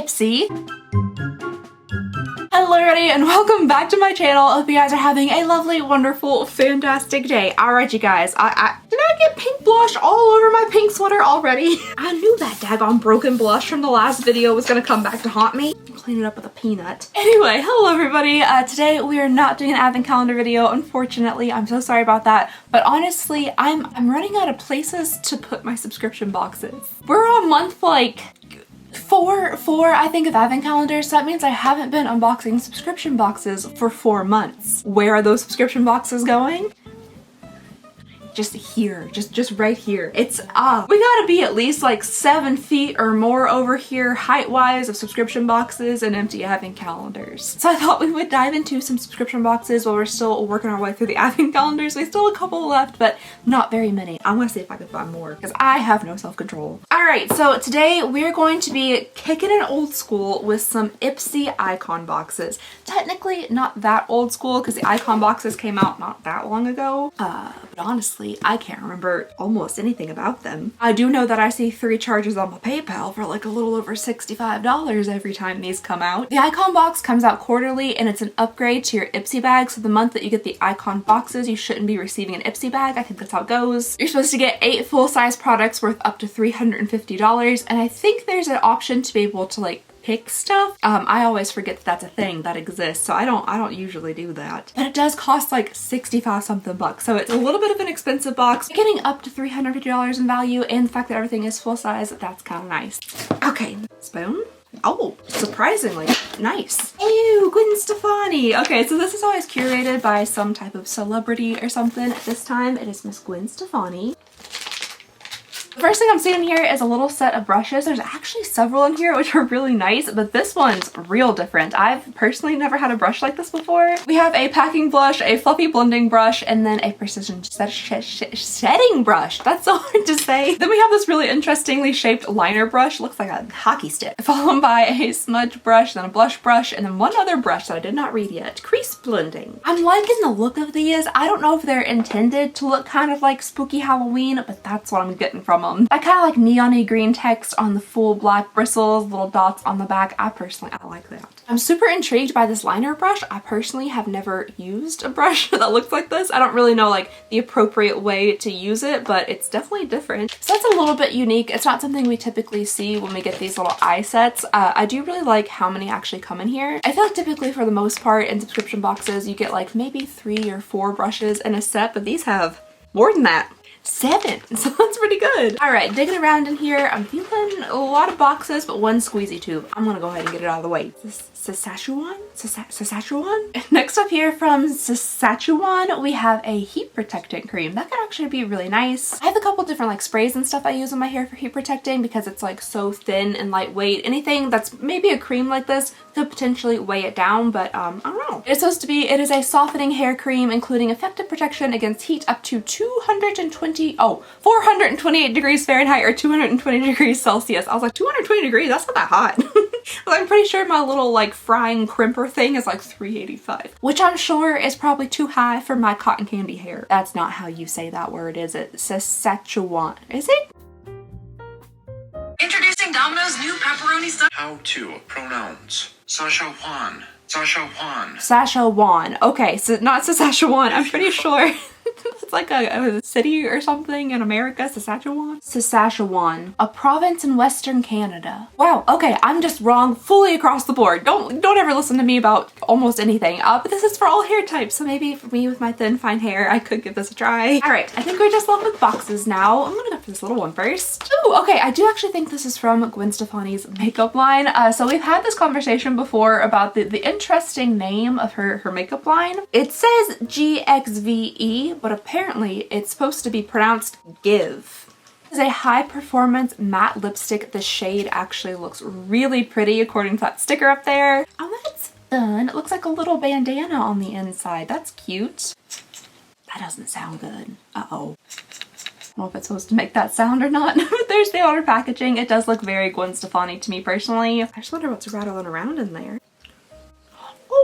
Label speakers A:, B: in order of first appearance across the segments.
A: Ipsy. Hello everybody and welcome back to my channel. I hope you guys are having a lovely, wonderful, fantastic day. Alright you guys, did I get pink blush all over my pink sweater already? I knew that daggone broken blush from the last video was gonna come back to haunt me. Clean it up with a peanut. Anyway, hello everybody. Today we are not doing an advent calendar video, unfortunately. I'm so sorry about that. But honestly, I'm running out of places to put my subscription boxes. We're on month like four I think of advent calendars, so that means I haven't been unboxing subscription boxes for 4 months. Where are those subscription boxes going? Just here, just right here. It's we gotta be at least like 7 feet or more over here height-wise of subscription boxes and empty advent calendars. So I thought we would dive into some subscription boxes while we're still working our way through the advent calendars. We still have a couple left, but not very many. I'm gonna see if I can find more because I have no self-control. All right, so today we're going to be kicking it old school with some Ipsy icon boxes. Technically not that old school because the icon boxes came out not that long ago, but honestly, I can't remember almost anything about them. I do know that I see 3 charges on my PayPal for like a little over $65 every time these come out. The icon box comes out quarterly and it's an upgrade to your Ipsy bag. So the month that you get the icon boxes, you shouldn't be receiving an Ipsy bag. I think that's how it goes. You're supposed to get 8 full-size products worth up to $350. And I think there's an option to be able to like pick stuff. I always forget that that's a thing that exists, so I don't usually do that. But it does cost like 65 something bucks, so it's a little bit of an expensive box. Getting up to $350 in value, and the fact that everything is full size, that's kind of nice. Okay, spoon. Oh, surprisingly nice. Ew, Gwen Stefani. Okay, so this is always curated by some type of celebrity or something. This time it is Miss Gwen Stefani. The first thing I'm seeing here is a little set of brushes. There's actually several in here which are really nice, but this one's real different. I've personally never had a brush like this before. We have a packing brush, a fluffy blending brush, and then a precision setting brush. That's so hard to say. Then we have this really interestingly shaped liner brush. Looks like a hockey stick. Followed by a smudge brush, then a blush brush, and then one other brush that I did not read yet. Crease blending. I'm liking the look of these. I don't know if they're intended to look kind of like spooky Halloween, but that's what I'm getting from them. I kind of like neon-y green text on the full black bristles, little dots on the back. I like that. I'm super intrigued by this liner brush. I personally have never used a brush that looks like this. I don't really know like the appropriate way to use it, but it's definitely different. So that's a little bit unique. It's not something we typically see when we get these little eye sets. I do really like how many actually come in here. I feel like typically for the most part in subscription boxes, you get like maybe 3 or 4 brushes in a set, but these have more than that. 7, so that's pretty good. All right, digging around in here, I'm feeling a lot of boxes, but one squeezy tube. I'm gonna go ahead and get it out of the way. Saskatchewan? Next up here from Saskatchewan, we have a heat protectant cream. That could actually be really nice. I have a couple different like sprays and stuff I use on my hair for heat protecting because it's like so thin and lightweight. Anything that's maybe a cream like this could potentially weigh it down, but I don't know. It's supposed to be, it is a softening hair cream including effective protection against heat up to 428 degrees Fahrenheit or 220 degrees Celsius. I was like, 220 degrees? That's not that hot. I'm pretty sure my little like frying crimper thing is like 385, which I'm sure is probably too high for my cotton candy hair. That's not how you say that word, is it? Saskatchewan. Is it?
B: Introducing Domino's new pepperoni stuffed.
C: How to pronouns. Saskatchewan. Saskatchewan.
A: Saskatchewan. Okay, so not Saskatchewan. I'm pretty sure it's like a city or something in America. Saskatchewan? Saskatchewan. A province in Western Canada. Wow, okay, I'm just wrong fully across the board. Don't ever listen to me about almost anything. But this is for all hair types, so maybe for me with my thin, fine hair, I could give this a try. All right, I think we're just left with boxes now. I'm gonna go for this little one first. Ooh, okay, I do actually think this is from Gwen Stefani's makeup line. So we've had this conversation before about the interesting name of her makeup line. It says GXVE, but apparently it's supposed to be pronounced Give. This is a high performance matte lipstick. The shade actually looks really pretty according to that sticker up there. Oh, that's fun. It looks like a little bandana on the inside. That's cute. That doesn't sound good. Uh-oh. I don't know if it's supposed to make that sound or not. But there's the outer packaging. It does look very Gwen Stefani to me personally. I just wonder what's rattling around in there.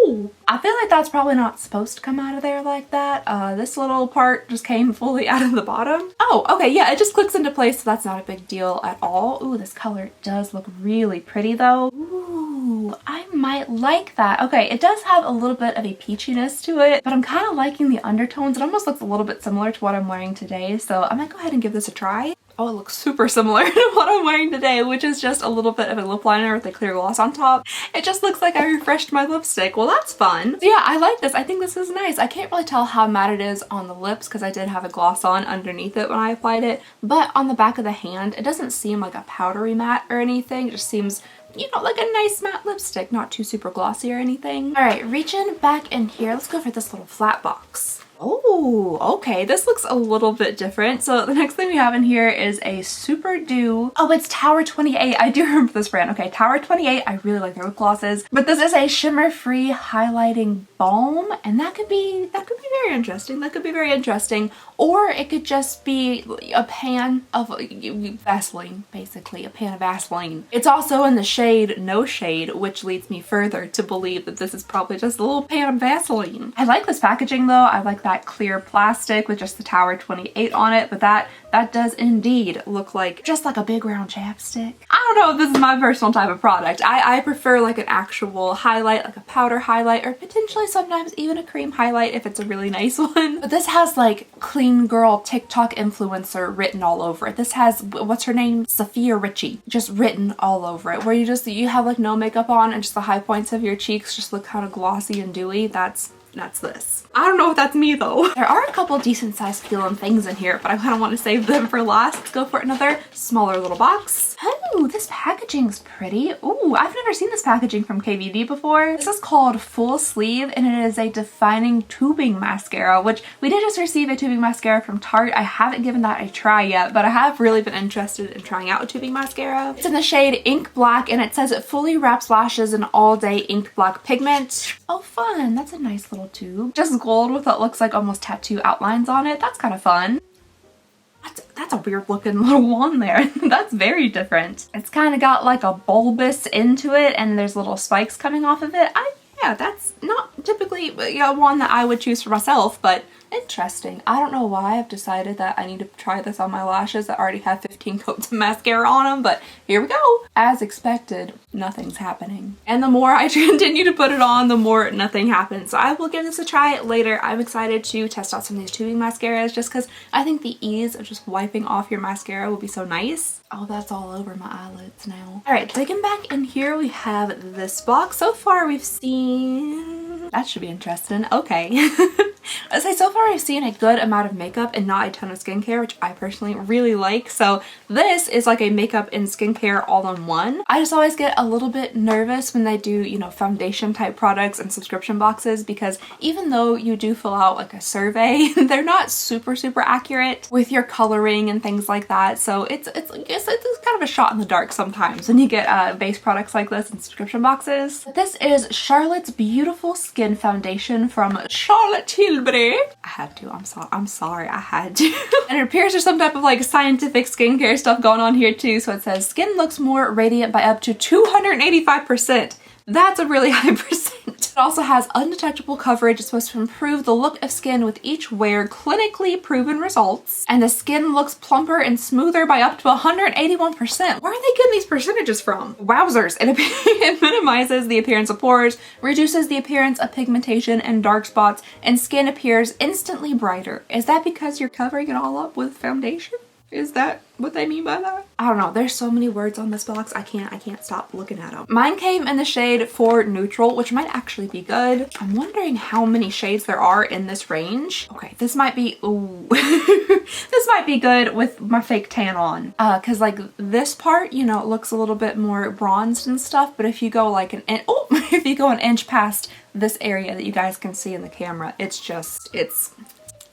A: Oh, I feel like that's probably not supposed to come out of there like that. This little part just came fully out of the bottom. Oh, okay, yeah, it just clicks into place, so that's not a big deal at all. Ooh, this color does look really pretty though. Ooh, I might like that. Okay, it does have a little bit of a peachiness to it, but I'm kind of liking the undertones. It almost looks a little bit similar to what I'm wearing today, so I might go ahead and give this a try. Oh, it looks super similar to what I'm wearing today, which is just a little bit of a lip liner with a clear gloss on top. It just looks like I refreshed my lipstick. Well, that's fun. So yeah, I like this. I think this is nice. I can't really tell how matte it is on the lips because I did have a gloss on underneath it when I applied it, but on the back of the hand, it doesn't seem like a powdery matte or anything. It just seems, you know, like a nice matte lipstick, not too super glossy or anything. All right, reaching back in here, let's go for this little flat box. Oh, okay, this looks a little bit different. So the next thing we have in here is a Super Dew. Oh, it's Tower 28. I do remember this brand. Okay, Tower 28. I really like their lip glosses. But this is a shimmer-free highlighting balm, and that could be very interesting. That could be very interesting. Or it could just be a pan of Vaseline, basically, a pan of Vaseline. It's also in the shade No Shade, which leads me further to believe that this is probably just a little pan of Vaseline. I like this packaging though. I like that clear plastic with just the Tower 28 on it, but that does indeed look like just like a big round chapstick. I don't know if this is my personal type of product. I prefer like an actual highlight, like a powder highlight, or potentially sometimes even a cream highlight if it's a really nice one. But this has like clean girl TikTok influencer written all over it. This has, what's her name? Sophia Richie, just written all over it, where you have like no makeup on and just the high points of your cheeks just look kind of glossy and dewy. That's this. I don't know if that's me though. There are a couple decent sized feeling things in here, but I kind of want to save them for last. Let's go for another smaller little box. Oh, this packaging's pretty. Oh, I've never seen this packaging from KVD before. This is called Full Sleeve, and it is a defining tubing mascara, which we did just receive a tubing mascara from Tarte. I haven't given that a try yet, but I have really been interested in trying out a tubing mascara. It's in the shade Ink Black, and it says it fully wraps lashes in all day ink black pigment. Oh, fun. That's a nice little tube. Just gold with what looks like almost tattoo outlines on it. That's kind of fun. That's a weird looking little wand there. That's very different. It's kind of got like a bulbous end to it, and there's little spikes coming off of it. Yeah, that's not typically one that I would choose for myself, but interesting. I don't know why I've decided that I need to try this on my lashes that already have 15 coats of mascara on them, but here we go. As expected, nothing's happening. And the more I continue to put it on, the more nothing happens. So I will give this a try later. I'm excited to test out some of these tubing mascaras just because I think the ease of just wiping off your mascara will be so nice. Oh, that's all over my eyelids now. All right, digging back in here, we have this box. So far we've seen, that should be interesting. Okay. I say so far I've seen a good amount of makeup and not a ton of skincare, which I personally really like. So this is like a makeup and skincare all in one. I just always get a little bit nervous when they do, you know, foundation type products and subscription boxes, because even though you do fill out like a survey, they're not super accurate with your coloring and things like that. So it's kind of a shot in the dark sometimes when you get base products like this in subscription boxes. This is Charlotte's Beautiful Skin Foundation from Charlotte Tilbury. I had to, I'm sorry, I had to. And it appears there's some type of like scientific skincare stuff going on here too. So it says skin looks more radiant by up to 285%. That's a really high percent. It also has undetectable coverage. It's supposed to improve the look of skin with each wear, clinically proven results. And the skin looks plumper and smoother by up to 181%. Where are they getting these percentages from? Wowzers. It minimizes the appearance of pores, reduces the appearance of pigmentation and dark spots, and skin appears instantly brighter. Is that because you're covering it all up with foundation? Is that what they mean by that? I don't know. There's so many words on this box. I can't stop looking at them. Mine came in the shade for neutral, which might actually be good. I'm wondering how many shades there are in this range. Okay, this might be, ooh. This might be good with my fake tan on. Cause like this part, you know, it looks a little bit more bronzed and stuff, but if you go like if you go an inch past this area that you guys can see in the camera, it's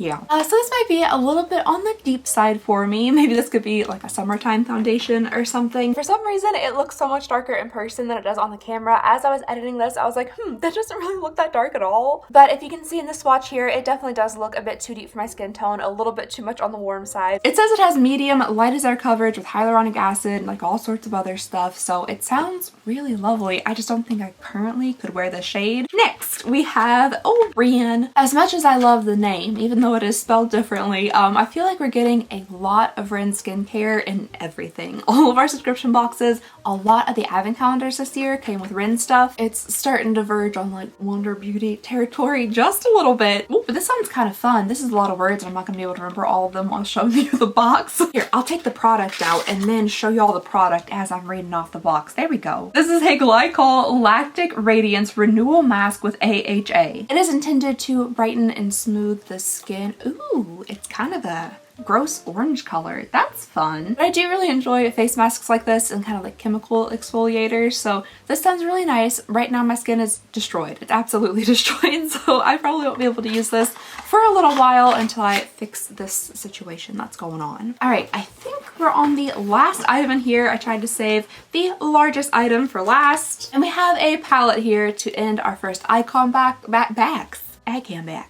A: yeah. So this might be a little bit on the deep side for me. Maybe this could be like a summertime foundation or something. For some reason, it looks so much darker in person than it does on the camera. As I was editing this, I was like, that doesn't really look that dark at all. But if you can see in the swatch here, it definitely does look a bit too deep for my skin tone, a little bit too much on the warm side. It says it has medium light as air coverage with hyaluronic acid, like all sorts of other stuff. So it sounds really lovely. I just don't think I currently could wear this shade. Next, we have Ren. As much as I love the name, even though it is spelled differently, I feel like we're getting a lot of Ren skincare in everything. All of our subscription boxes, a lot of the advent calendars this year came with Ren stuff. It's starting to verge on like Wonder Beauty territory just a little bit. Ooh, but this sounds kind of fun. This is a lot of words and I'm not gonna be able to remember all of them while showing you the box. Here, I'll take the product out and then show you all the product as I'm reading off the box. There we go. This is a Glycol Lactic Radiance Renewal Mask with AHA. It is intended to brighten and smooth the skin. Ooh, it's kind of a gross orange color. That's fun. But I do really enjoy face masks like this and kind of like chemical exfoliators, so this sounds really nice. Right now my skin is destroyed. It's absolutely destroyed, so I probably won't be able to use this for a little while until I fix this situation that's going on. All right, I think we're on the last item in here. I tried to save the largest item for last, and we have a palette here to end our first icon bags.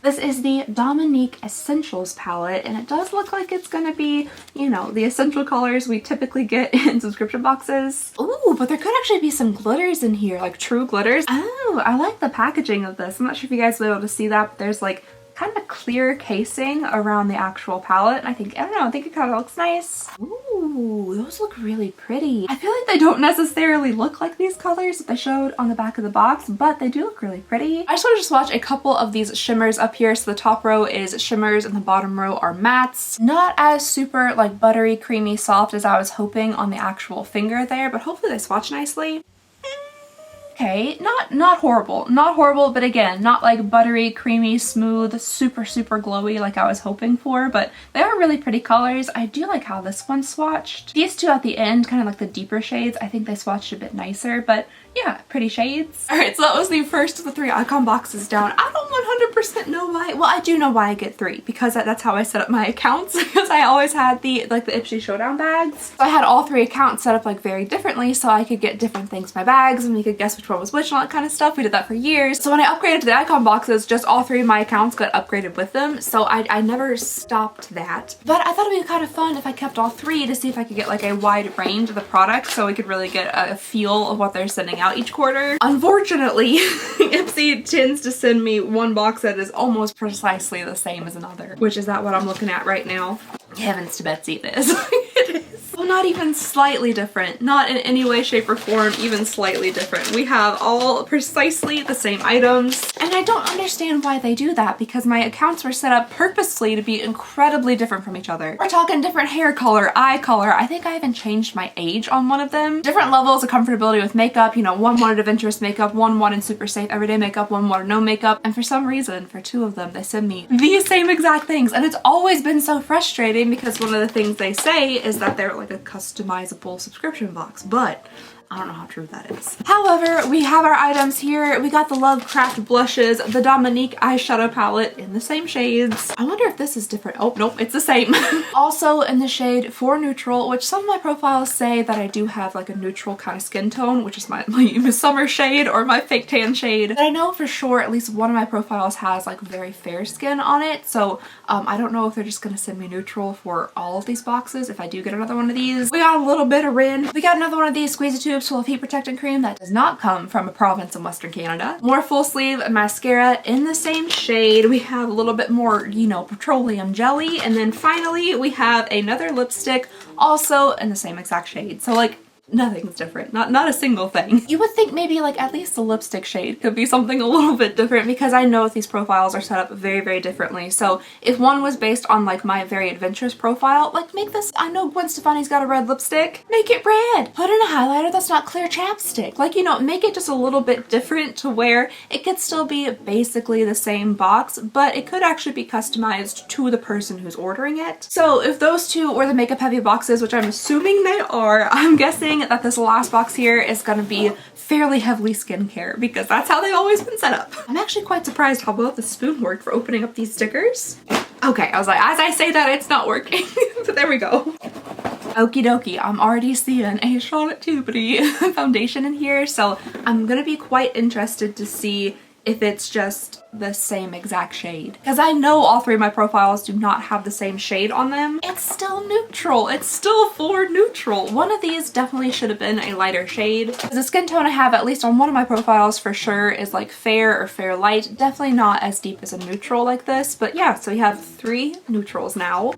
A: This is the Dominique Essentials palette, and it does look like it's gonna be, you know, the essential colors we typically get in subscription boxes. Ooh, but there could actually be some glitters in here, like true glitters. Oh, I like the packaging of this. I'm not sure if you guys will be able to see that, but there's like kind of clear casing around the actual palette. I think it kind of looks nice. Ooh, those look really pretty. I feel like they don't necessarily look like these colors that they showed on the back of the box, but they do look really pretty. I just want to swatch a couple of these shimmers up here. So the top row is shimmers and the bottom row are mattes. Not as super like buttery, creamy, soft as I was hoping on the actual finger there, but hopefully they swatch nicely. Okay, not horrible, but again, not like buttery, creamy, smooth, super glowy like I was hoping for, but they are really pretty colors. I do like how this one swatched. These two at the end, kind of like the deeper shades, I think they swatched a bit nicer, but yeah, pretty shades. All right, so that was the first of the 3 icon boxes down. I don't 100% know why. Well, I do know why I get 3, because that's how I set up my accounts, because I always had the Ipsy Showdown bags. So I had all 3 accounts set up like very differently so I could get different things in my bags and we could guess which one was which and all that kind of stuff. We did that for years. So when I upgraded to the icon boxes, just all 3 of my accounts got upgraded with them. So I never stopped that. But I thought it'd be kind of fun if I kept all 3 to see if I could get like a wide range of the products so we could really get a feel of what they're sending out each quarter. Unfortunately, Ipsy tends to send me one box that is almost precisely the same as another, which is that what I'm looking at right now. Heavens to Betsy, it is. It is. Well, not even slightly different. Not in any way, shape, or form even slightly different. We have all precisely the same items, and I don't understand why they do that because my accounts were set up purposely to be incredibly different from each other. We're talking different hair color, eye color. I think I even changed my age on one of them. Different levels of comfortability with makeup. You know, one wanted adventurous makeup, one wanted super safe everyday makeup, one wanted no makeup, and for some reason, for 2 of them, they send me the same exact things, and it's always been so frustrating because one of the things they say is that they're like a customizable subscription box, but I don't know how true that is. However, we have our items here. We got the Lovecraft blushes, the Dominique eyeshadow palette in the same shades. I wonder if this is different. Oh, nope, it's the same. Also in the shade For Neutral, which some of my profiles say that I do have like a neutral kind of skin tone, which is my summer shade or my fake tan shade. But I know for sure at least one of my profiles has like very fair skin on it, so I don't know if they're just gonna send me neutral for all of these boxes if I do get another one of these. We got a little bit of Ren. We got another one of these squeezy tubes full of heat protectant cream that does not come from a province in Western Canada. More full sleeve mascara in the same shade. We have a little bit more, you know, petroleum jelly, and then finally we have another lipstick also in the same exact shade. So like nothing's different. Not a single thing. You would think maybe like at least the lipstick shade could be something a little bit different because I know these profiles are set up very differently. So if one was based on like my very adventurous profile, like make this, I know Gwen Stefani's got a red lipstick, make it red. Put in a highlighter that's not clear chapstick. Like, you know, make it just a little bit different to where it could still be basically the same box, but it could actually be customized to the person who's ordering it. So if those 2 were the makeup heavy boxes, which I'm assuming they are, I'm guessing that this last box here is gonna be fairly heavily skincare because that's how they've always been set up. I'm actually quite surprised how well the spoon worked for opening up these stickers. Okay, I was like, as I say that, it's not working. But there we go. Okie dokie, I'm already seeing a Charlotte Tilbury foundation in here, so I'm gonna be quite interested to see if it's just the same exact shade. Because I know all three of my profiles do not have the same shade on them. It's still neutral. It's still for neutral. One of these definitely should have been a lighter shade. The skin tone I have, at least on one of my profiles for sure, is like fair or fair light. Definitely not as deep as a neutral like this. But yeah, so we have 3 neutrals now.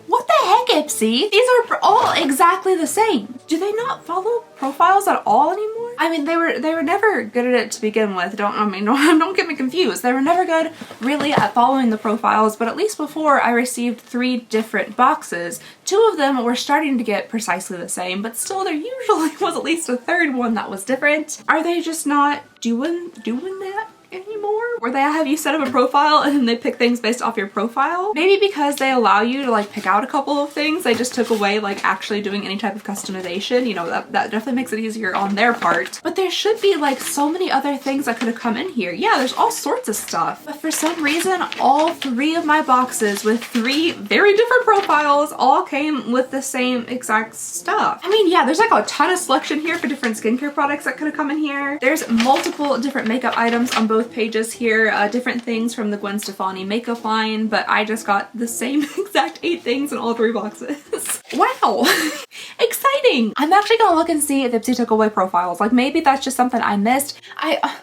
A: What the heck, Ipsy? These are all exactly the same. Do they not follow profiles at all anymore? I mean, they were never good at it to begin with. Don't get me confused. They were never good really at following the profiles, but at least before I received 3 different boxes. 2 of them were starting to get precisely the same, but still there usually was at least a 3rd one that was different. Are they just not doing that anymore? Where they have you set up a profile and then they pick things based off your profile? Maybe because they allow you to like pick out a couple of things, they just took away like actually doing any type of customization. You know, that definitely makes it easier on their part. But there should be like so many other things that could have come in here. Yeah, there's all sorts of stuff. But for some reason, all 3 of my boxes with 3 very different profiles all came with the same exact stuff. I mean, yeah, there's like a ton of selection here for different skincare products that could have come in here. There's multiple different makeup items on both pages here, different things from the Gwen Stefani makeup line, but I just got the same exact 8 things in all 3 boxes. Wow. Exciting. I'm actually gonna look and see if Ipsy took away profiles. Like maybe that's just something I missed.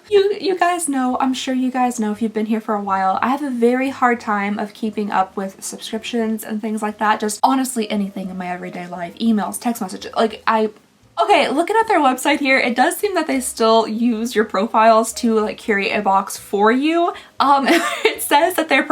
A: You guys know, I'm sure you guys know if you've been here for a while, I have a very hard time of keeping up with subscriptions and things like that. Just honestly anything in my everyday life, emails, text messages, like okay, looking at their website here, it does seem that they still use your profiles to like curate a box for you. It says that their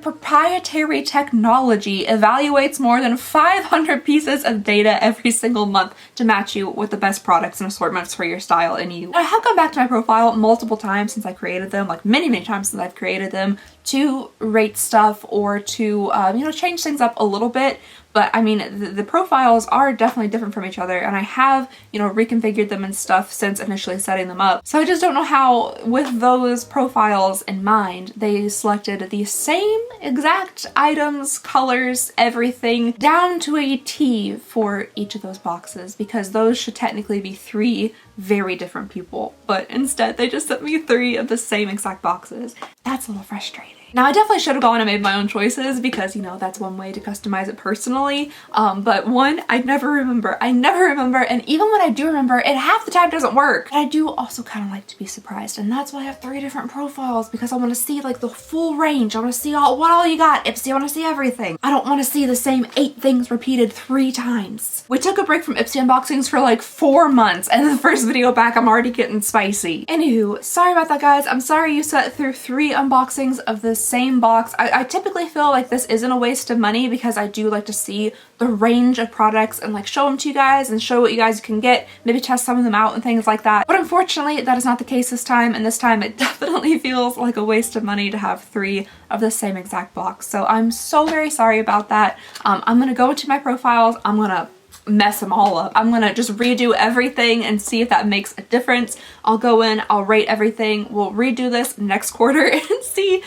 A: proprietary technology evaluates more than 500 pieces of data every single month to match you with the best products and assortments for your style and you. I have gone back to my profile multiple times since I created them, like many times since I've created them, to rate stuff or to, you know, change things up a little bit. But I mean, the profiles are definitely different from each other, and I have, you know, reconfigured them and stuff since initially setting them up. So I just don't know how, with those profiles in mind, they selected the same exact items, colors, everything, down to a T for each of those boxes, because those should technically be 3 very different people. But instead, they just sent me 3 of the same exact boxes. That's a little frustrating. Now, I definitely should have gone and made my own choices because, you know, that's one way to customize it personally. But one, I never remember, and even when I do remember, it half the time doesn't work. But I do also kind of like to be surprised, and that's why I have 3 different profiles, because I want to see like the full range. I want to see what all you got, Ipsy. I want to see everything. I don't want to see the same 8 things repeated 3 times. We took a break from Ipsy unboxings for like 4 months, and the first video back, I'm already getting spicy. Anywho, sorry about that, guys. I'm sorry you sat through 3 unboxings of this same box. I typically feel like this isn't a waste of money because I do like to see the range of products and like show them to you guys and show what you guys can get, maybe test some of them out and things like that. But unfortunately, that is not the case this time, and this time it definitely feels like a waste of money to have 3 of the same exact box. So I'm so very sorry about that. I'm gonna go into my profiles. I'm gonna mess them all up. I'm gonna just redo everything and see if that makes a difference. I'll go in, I'll rate everything. We'll redo this next quarter and see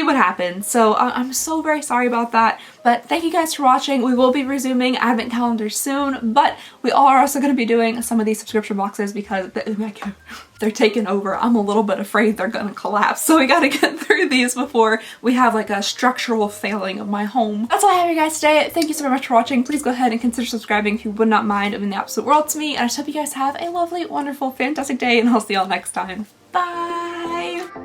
A: what happens. So I'm so very sorry about that. But thank you guys for watching. We will be resuming advent calendar soon, but we are also going to be doing some of these subscription boxes because they're taking over. I'm a little bit afraid they're going to collapse. So we got to get through these before we have like a structural failing of my home. That's all I have for you guys today. Thank you so very much for watching. Please go ahead and consider subscribing if you would not mind. It would mean the absolute world to me. And I just hope you guys have a lovely, wonderful, fantastic day, and I'll see y'all next time. Bye!